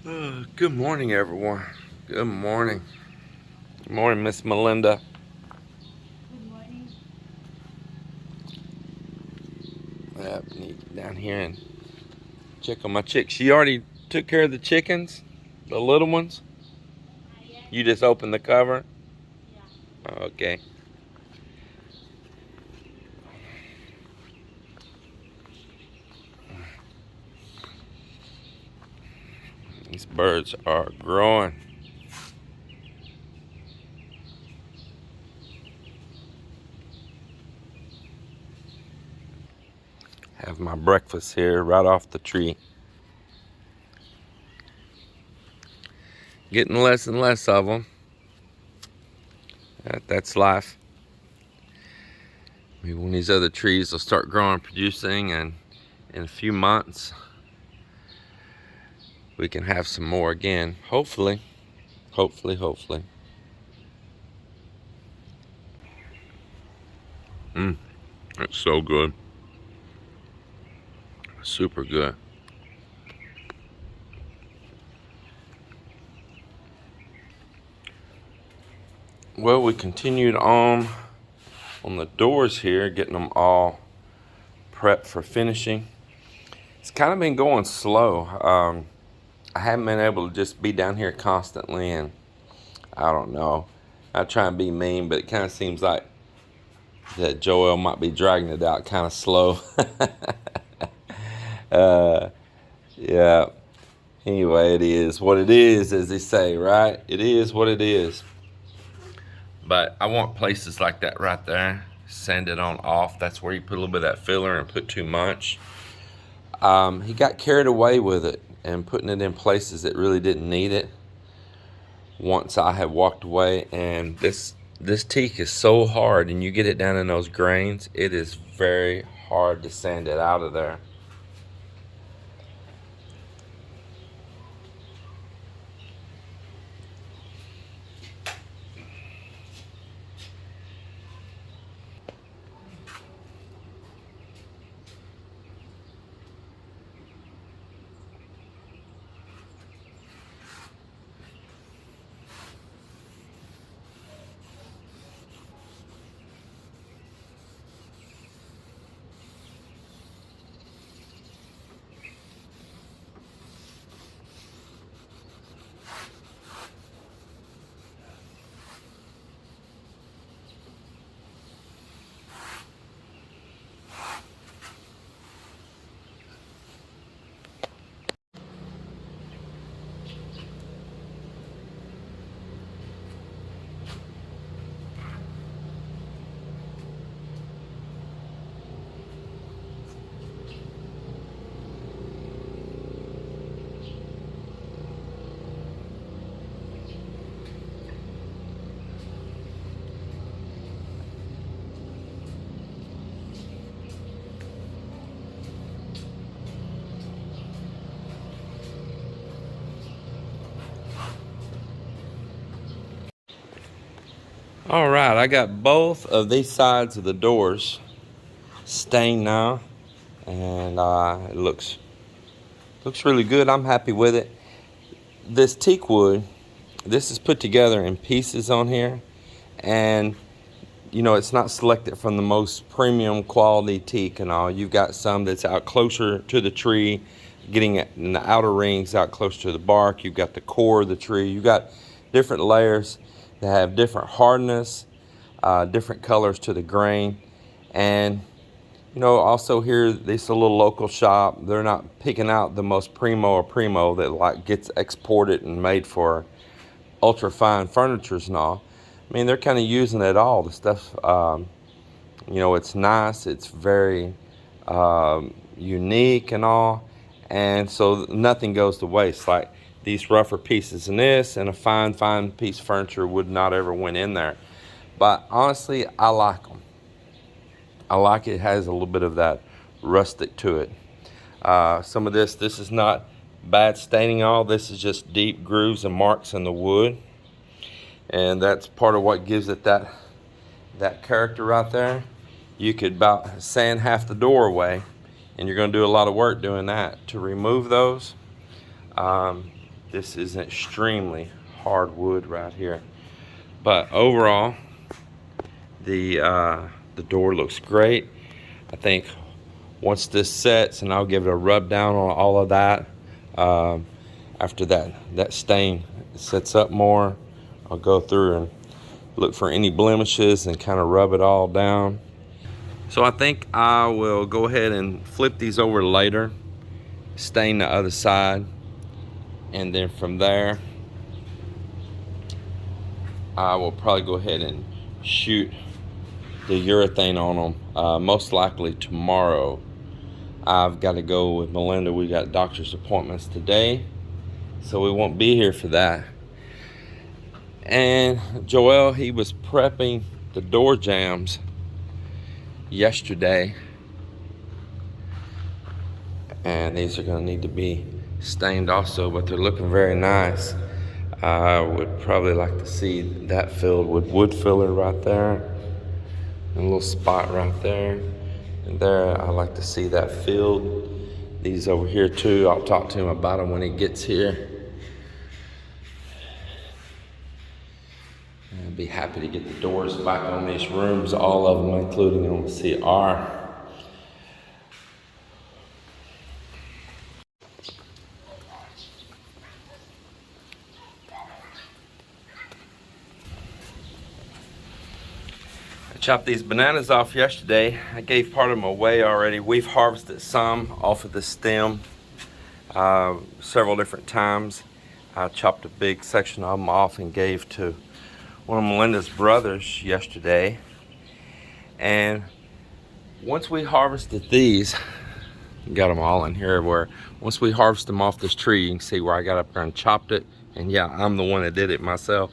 Good morning, everyone. Good morning. Good morning, Miss Melinda. Good morning. Need down here and check on my chicks. She already took care of the chickens, the little ones. Yes. You just opened the cover. Yeah. Okay. These birds are growing. Have my breakfast here right off the tree. Getting less and less of them. That's life. Maybe when these other trees will start growing and producing, and in a few months we can have some more again. Hopefully. Hopefully. It's so good. Super good. Well, we continued on the doors here, getting them all prepped for finishing. It's kind of been going slow. I haven't been able to just be down here constantly, and I don't know. I try and be mean, but it kind of seems like that Joel might be dragging it out kind of slow. uh, yeah. Anyway, it is what it is, as they say, right? It is what it is. But I want places like that right there. Sand it on off. That's where you put a little bit of that filler and put too much. He got carried away with it and putting it in places that really didn't need it. Once I had walked away, and this teak is so hard, and you get it down in those grains, it is very hard to sand it out of there. All right, I got both of these sides of the doors stained now, and it looks really good. I'm happy with it. This teak wood, this is put together in pieces on here, and it's not selected from the most premium quality teak and all. You've got some that's out closer to the tree, getting it in the outer rings out closer to the bark. You've got the core of the tree. You've got different layers that have different hardness, different colors to the grain. And also here, this is a little local shop. They're not picking out the most primo that like gets exported and made for ultra fine furnitures and all. I mean, they're kind of using it all. The stuff, it's nice. It's very unique and all, and so nothing goes to waste. Like these rougher pieces and this, and a fine piece of furniture would not ever went in there. But honestly, I like them. I like it. It has a little bit of that rustic to it. Some of this is not bad staining all. This is just deep grooves and marks in the wood. And that's part of what gives it that character right there. You could about sand half the doorway, and you're going to do a lot of work doing that. To remove those, This is an extremely hard wood right here. But overall, the door looks great. I think once this sets, and I'll give it a rub down on all of that, after that stain sets up more, I'll go through and look for any blemishes and kind of rub it all down. So I think I will go ahead and flip these over later, stain the other side, and then from there I will probably go ahead and shoot the urethane on them, most likely tomorrow. I've got to go with Melinda. We got doctor's appointments today, so we won't be here for that. And Joel, he was prepping the door jambs yesterday, and these are going to need to be stained also, but they're looking very nice. I would probably like to see that filled with wood filler right there, and a little spot right there, and there I like to see that filled. These over here too, I'll talk to him about them when he gets here. I'd be happy to get the doors back on these rooms, all of them, including on the CR. I chopped these bananas off yesterday. I gave part of them away already. We've harvested some off of the stem several different times. I chopped a big section of them off and gave to one of Melinda's brothers yesterday. And once we harvested these, got them all in here, where once we harvest them off this tree, you can see where I got up there and chopped it. And yeah, I'm the one that did it myself.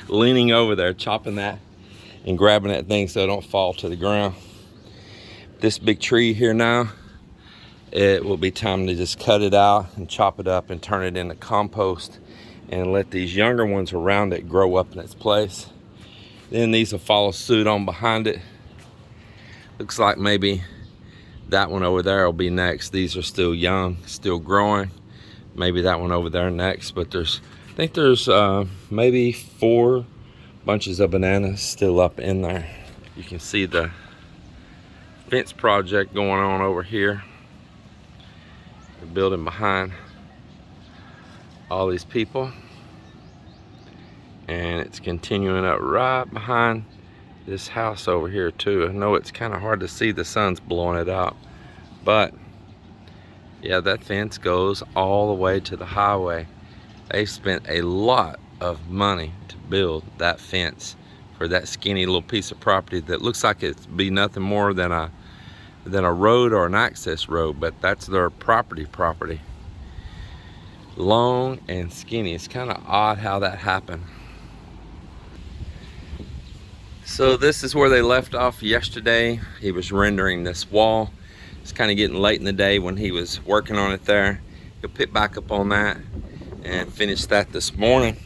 Leaning over there, chopping that and grabbing that thing so it don't fall to the ground. This big tree here now, it will be time to just cut it out and chop it up and turn it into compost and let these younger ones around it grow up in its place. Then these will follow suit on behind it. Looks like maybe that one over there will be next. These are still young, still growing. Maybe that one over there next, but I think there's maybe 4 bunches of bananas still up in there. You can see the fence project going on over here. The building behind all these people, and it's continuing up right behind this house over here too. I know it's kind of hard to see, the sun's blowing it out, but yeah, that fence goes all the way to the highway. They spent a lot of money to build that fence for that skinny little piece of property that looks like it'd be nothing more than a road or an access road, but that's their property. Long and skinny. It's kind of odd how that happened. So this is where they left off yesterday. He was rendering this wall. It's kind of getting late in the day when he was working on it there. He'll pick back up on that and finish that this morning.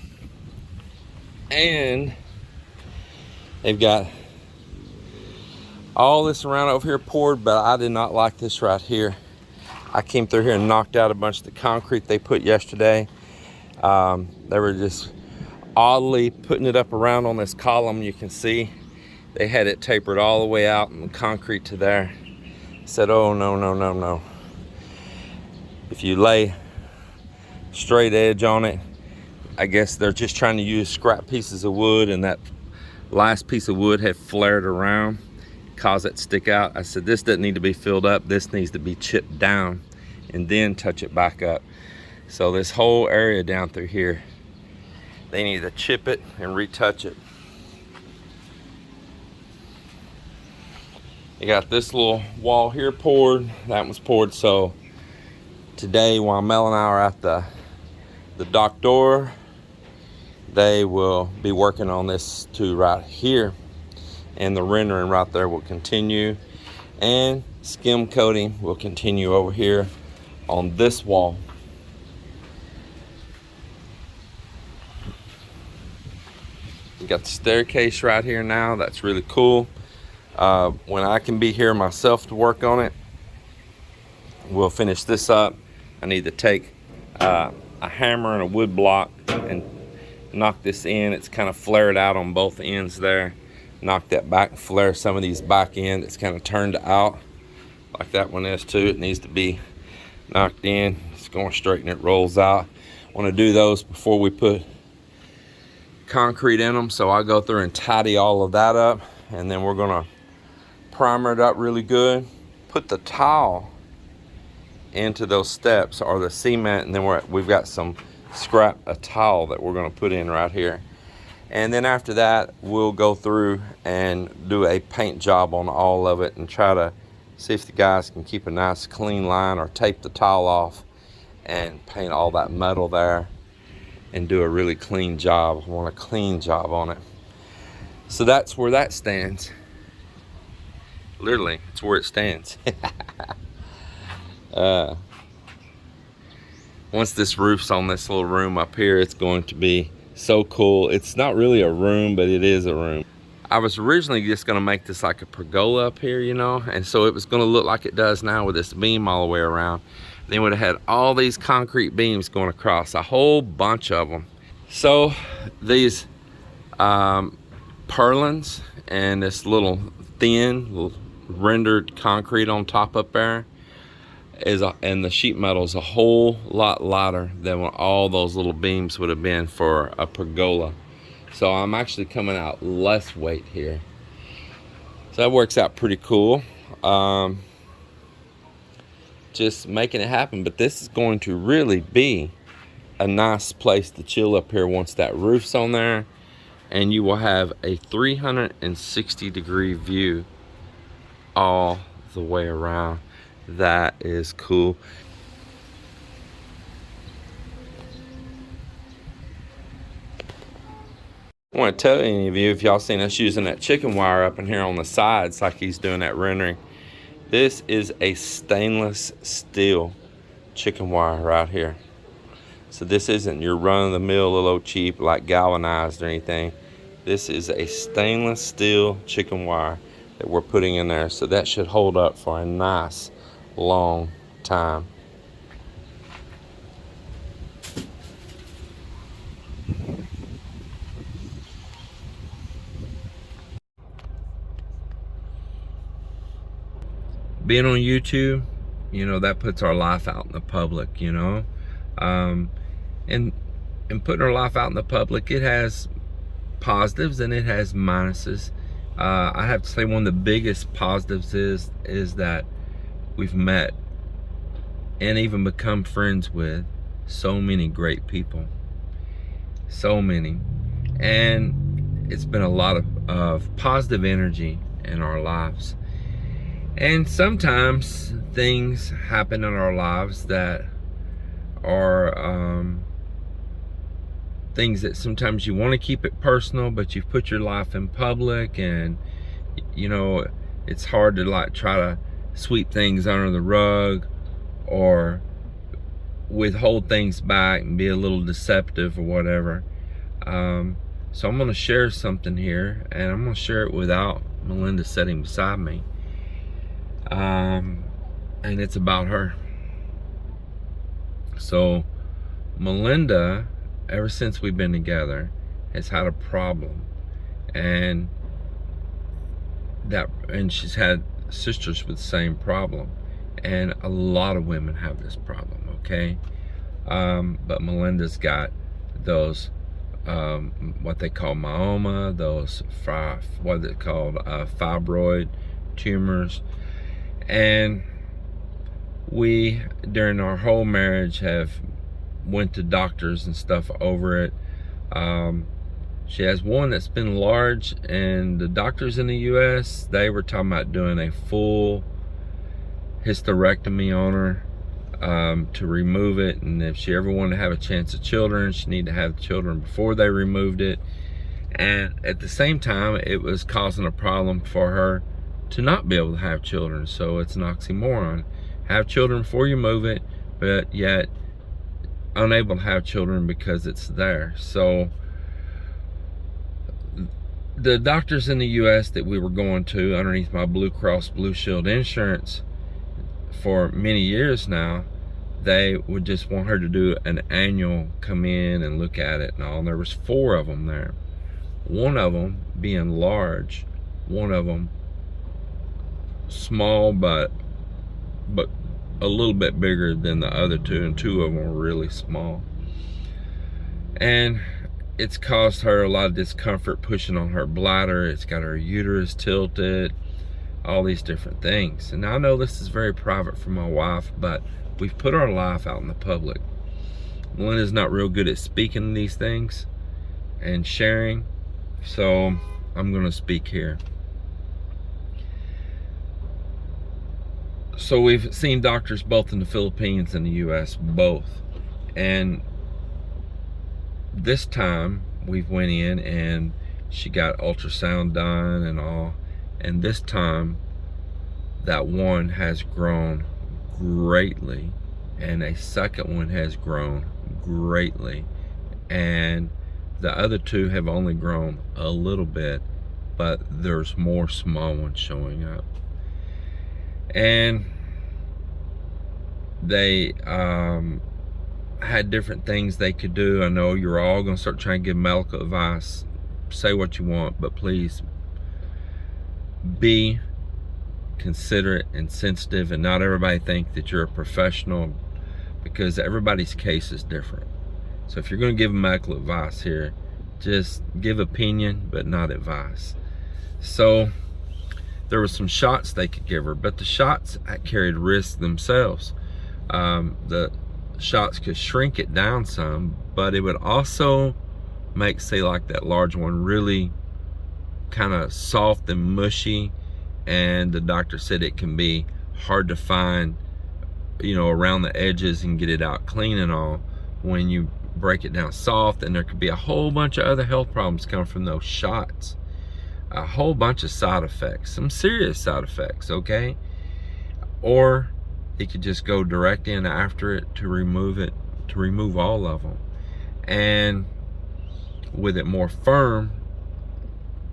And they've got all this around over here poured, but I did not like this right here. I came through here and knocked out a bunch of the concrete they put yesterday. They were just oddly putting it up around on this column. You can see they had it tapered all the way out in the concrete to there. I said, oh no. If you lay straight edge on it, I guess they're just trying to use scrap pieces of wood, and that last piece of wood had flared around, caused it to stick out. I said, this doesn't need to be filled up. This needs to be chipped down and then touch it back up. So this whole area down through here, they need to chip it and retouch it. You got this little wall here poured, that one's poured. So today, while Mel and I are at the dock door, they will be working on this too right here, and the rendering right there will continue, and skim coating will continue over here on this wall. We got the staircase right here now. That's really cool. When I can be here myself to work on it, we'll finish this up. I need to take a hammer and a wood block and knock this in. It's kind of flared out on both ends there. Knock that back and flare some of these back end. It's kind of turned out like that one is too. It needs to be knocked in. It's going straight and it rolls out. Want to do those before we put concrete in them, so I go through and tidy all of that up, and then we're gonna primer it up really good, put the tile into those steps or the cement, and then we've got some scrap a tile that we're gonna put in right here. And then after that, we'll go through and do a paint job on all of it and try to see if the guys can keep a nice clean line or tape the tile off and paint all that metal there and do a really clean job. I want a clean job on it. So that's where that stands. Literally, it's where it stands. Once this roof's on this little room up here, it's going to be so cool. It's not really a room, but it is a room. I was originally just gonna make this like a pergola up here, you know, and so it was gonna look like it does now with this beam all the way around. Then would have had all these concrete beams going across, a whole bunch of them. So these purlins and this little thin little rendered concrete on top up there and the sheet metal is a whole lot lighter than what all those little beams would have been for a pergola. So I'm actually coming out less weight here. So that works out pretty cool. Just making it happen, but this is going to really be a nice place to chill up here once that roof's on there, and you will have a 360-degree view all the way around. That is cool. I want to tell any of you, if y'all seen us using that chicken wire up in here on the sides like he's doing that rendering, this is a stainless steel chicken wire right here. So this isn't your run-of-the-mill little cheap like galvanized or anything. This is a stainless steel chicken wire that we're putting in there, so that should hold up for a nice long time. Being on YouTube, you know, that puts our life out in the public, you know, and putting our life out in the public, it has positives and it has minuses. I have to say one of the biggest positives is that we've met and even become friends with so many great people, so many, and it's been a lot of positive energy in our lives. And sometimes things happen in our lives that are things that sometimes you want to keep it personal, but you've put your life in public, and you know, it's hard to like try to sweep things under the rug or withhold things back and be a little deceptive or whatever. So I'm going to share something here, and I'm going to share it without Melinda sitting beside me. And it's about her. So Melinda, ever since we've been together, has had a problem, and she's had sisters with the same problem, and a lot of women have this problem, okay? But Melinda's got those what they call myoma, those what they called fibroid tumors. And we, during our whole marriage, have went to doctors and stuff over it. She has one that's been large, and the doctors in the US, they were talking about doing a full hysterectomy on her to remove it, and if she ever wanted to have a chance of children, she needed to have children before they removed it. And at the same time, it was causing a problem for her to not be able to have children. So it's an oxymoron. Have children before you move it, but yet unable to have children because it's there. So the doctors in the US that we were going to underneath my Blue Cross Blue Shield insurance for many years now, they would just want her to do an annual come in and look at it and all. And there was 4 of them there. One of them being large, one of them small but a little bit bigger than the other 2, and 2 of them were really small. And it's caused her a lot of discomfort pushing on her bladder. It's got her uterus tilted, all these different things. And I know this is very private for my wife, but we've put our life out in the public. Melinda's not real good at speaking these things and sharing, so I'm gonna speak here. So we've seen doctors both in the Philippines and the US, both. And this time we went in and she got ultrasound done and all. And this time that one has grown greatly, and a second one has grown greatly. And the other 2 have only grown a little bit, but there's more small ones showing up. And they had different things they could do. I know you're all gonna start trying to give medical advice. Say what you want, but please be considerate and sensitive, and not everybody think that you're a professional, because everybody's case is different. So if you're gonna give medical advice here, just give opinion but not advice. So there were some shots they could give her, but the shots carried risks themselves. The shots could shrink it down some, but it would also make, say like that large one, really kind of soft and mushy. And the doctor said it can be hard to find, you know, around the edges and get it out clean and all when you break it down soft. And there could be a whole bunch of other health problems coming from those shots. A whole bunch of side effects, some serious side effects, okay? Or he could just go direct in after it to remove all of them. And with it more firm,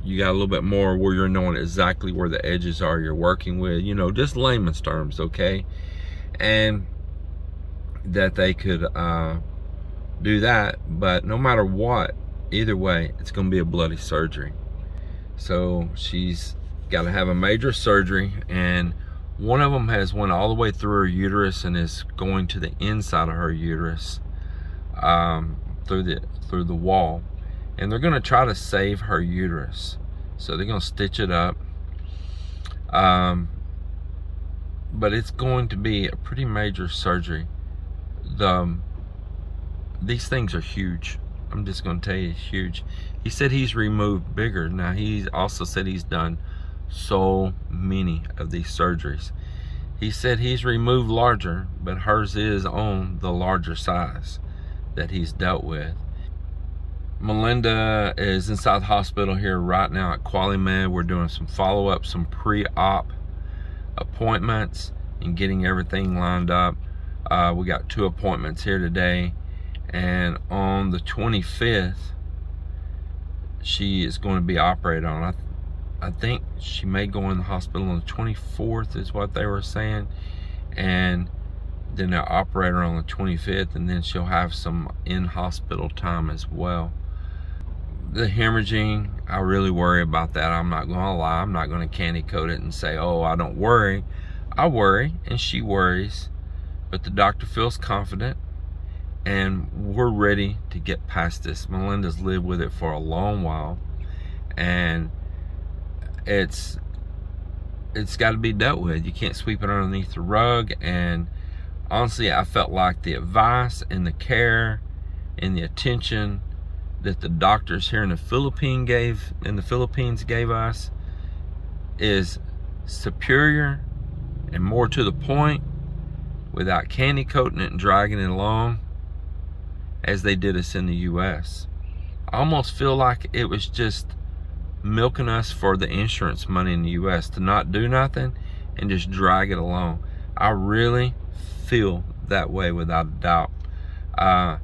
you got a little bit more where you're knowing exactly where the edges are you're working with, you know, just layman's terms, okay? And that they could do that, but no matter what, either way, it's gonna be a bloody surgery. So she's got to have a major surgery, and one of them has went all the way through her uterus and is going to the inside of her uterus, through the wall, and they're going to try to save her uterus. So they're going to stitch it up, but it's going to be a pretty major surgery. These things are huge. I'm just going to tell you, it's huge. He said he's removed bigger. Now, he also said he's done so many of these surgeries. He said he's removed larger, but hers is on the larger size that he's dealt with. Melinda is inside the hospital here right now at Quali Med. We're doing some follow-up, some pre-op appointments and getting everything lined up. We got 2 appointments here today. And on the 25th, she is going to be operated on. I think she may go in the hospital on the 24th is what they were saying. And then they'll operate her on the 25th, and then she'll have some in-hospital time as well. The hemorrhaging, I really worry about that. I'm not going to lie. I'm not going to candy coat it and say, oh, I don't worry. I worry, and she worries. But the doctor feels confident, and we're ready to get past this. Melinda's lived with it for a long while, and it's got to be dealt with. You can't sweep it underneath the rug. And honestly, I felt like the advice and the care and the attention that the doctors here in the Philippines gave us is superior and more to the point, without candy coating it and dragging it along as they did us in the US. I almost feel like it was just milking us for the insurance money in the US, to not do nothing and just drag it along. I really feel that way, without a doubt. I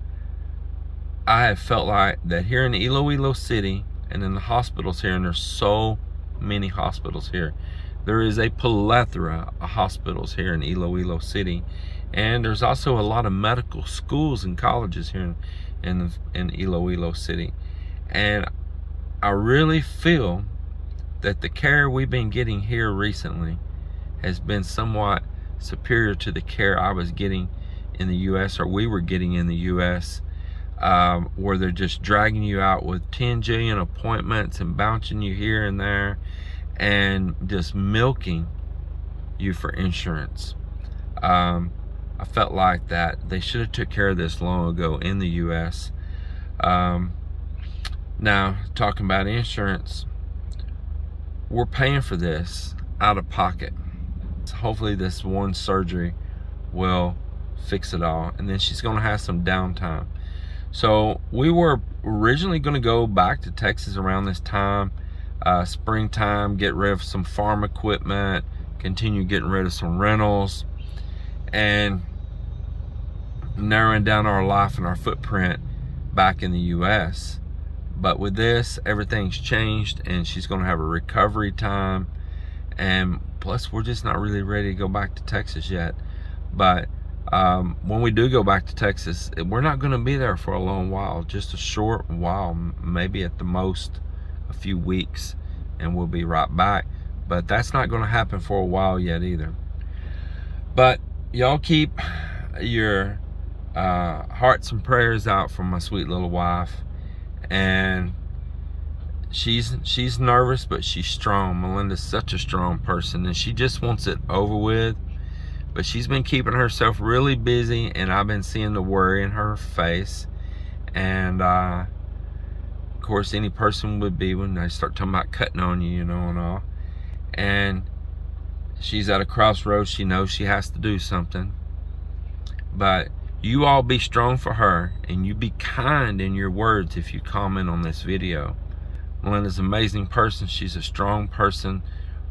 have felt like that here in Iloilo City and in the hospitals here, and there's so many hospitals here. There is a plethora of hospitals here in Iloilo City, And there's also a lot of medical schools and colleges here in Iloilo City. And I really feel that the care we've been getting here recently has been somewhat superior to the care I was getting in the U.S. or we were getting in the U.S. Where they're just dragging you out with 10 jillion appointments and bouncing you here and there and just milking you for insurance. I felt like that they should have took care of this long ago in the U.S. Now, talking about insurance, we're paying for this out of pocket. Hopefully this one surgery will fix it all, and then she's going to have some downtime. So we were originally going to go back to Texas around this time, springtime, get rid of some farm equipment, continue getting rid of some rentals, and narrowing down our life and our footprint back in the U.S. But with this, everything's changed, and she's going to have a recovery time, and plus we're just not really ready to go back to Texas yet. But when we do go back to Texas, we're not going to be there for a long while, just a short while, maybe at the most a few weeks, and we'll be right back. But that's not going to happen for a while yet either. But y'all keep your hearts and prayers out for my sweet little wife. And she's nervous, but she's strong. Melinda's such a strong person, and she just wants it over with. But she's been keeping herself really busy, and I've been seeing the worry in her face. And of course, any person would be when they start talking about cutting on you, you know, and all. And she's at a crossroads. She knows she has to do something. But you all be strong for her, and you be kind in your words if you comment on this video. Melinda's an amazing person. She's a strong person.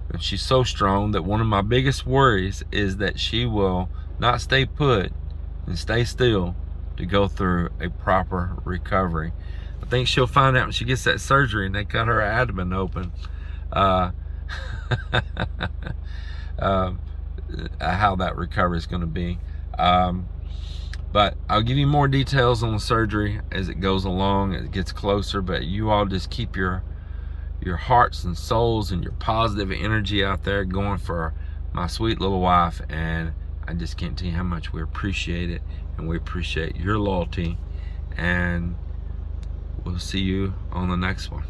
And she's so strong that one of my biggest worries is that she will not stay put and stay still to go through a proper recovery. I think she'll find out when she gets that surgery and they cut her abdomen open how that recovery is going to be. But I'll give you more details on the surgery as it goes along, as it gets closer. But you all just keep your hearts and souls and your positive energy out there going for my sweet little wife. And I just can't tell you how much we appreciate it, and we appreciate your loyalty. And we'll see you on the next one.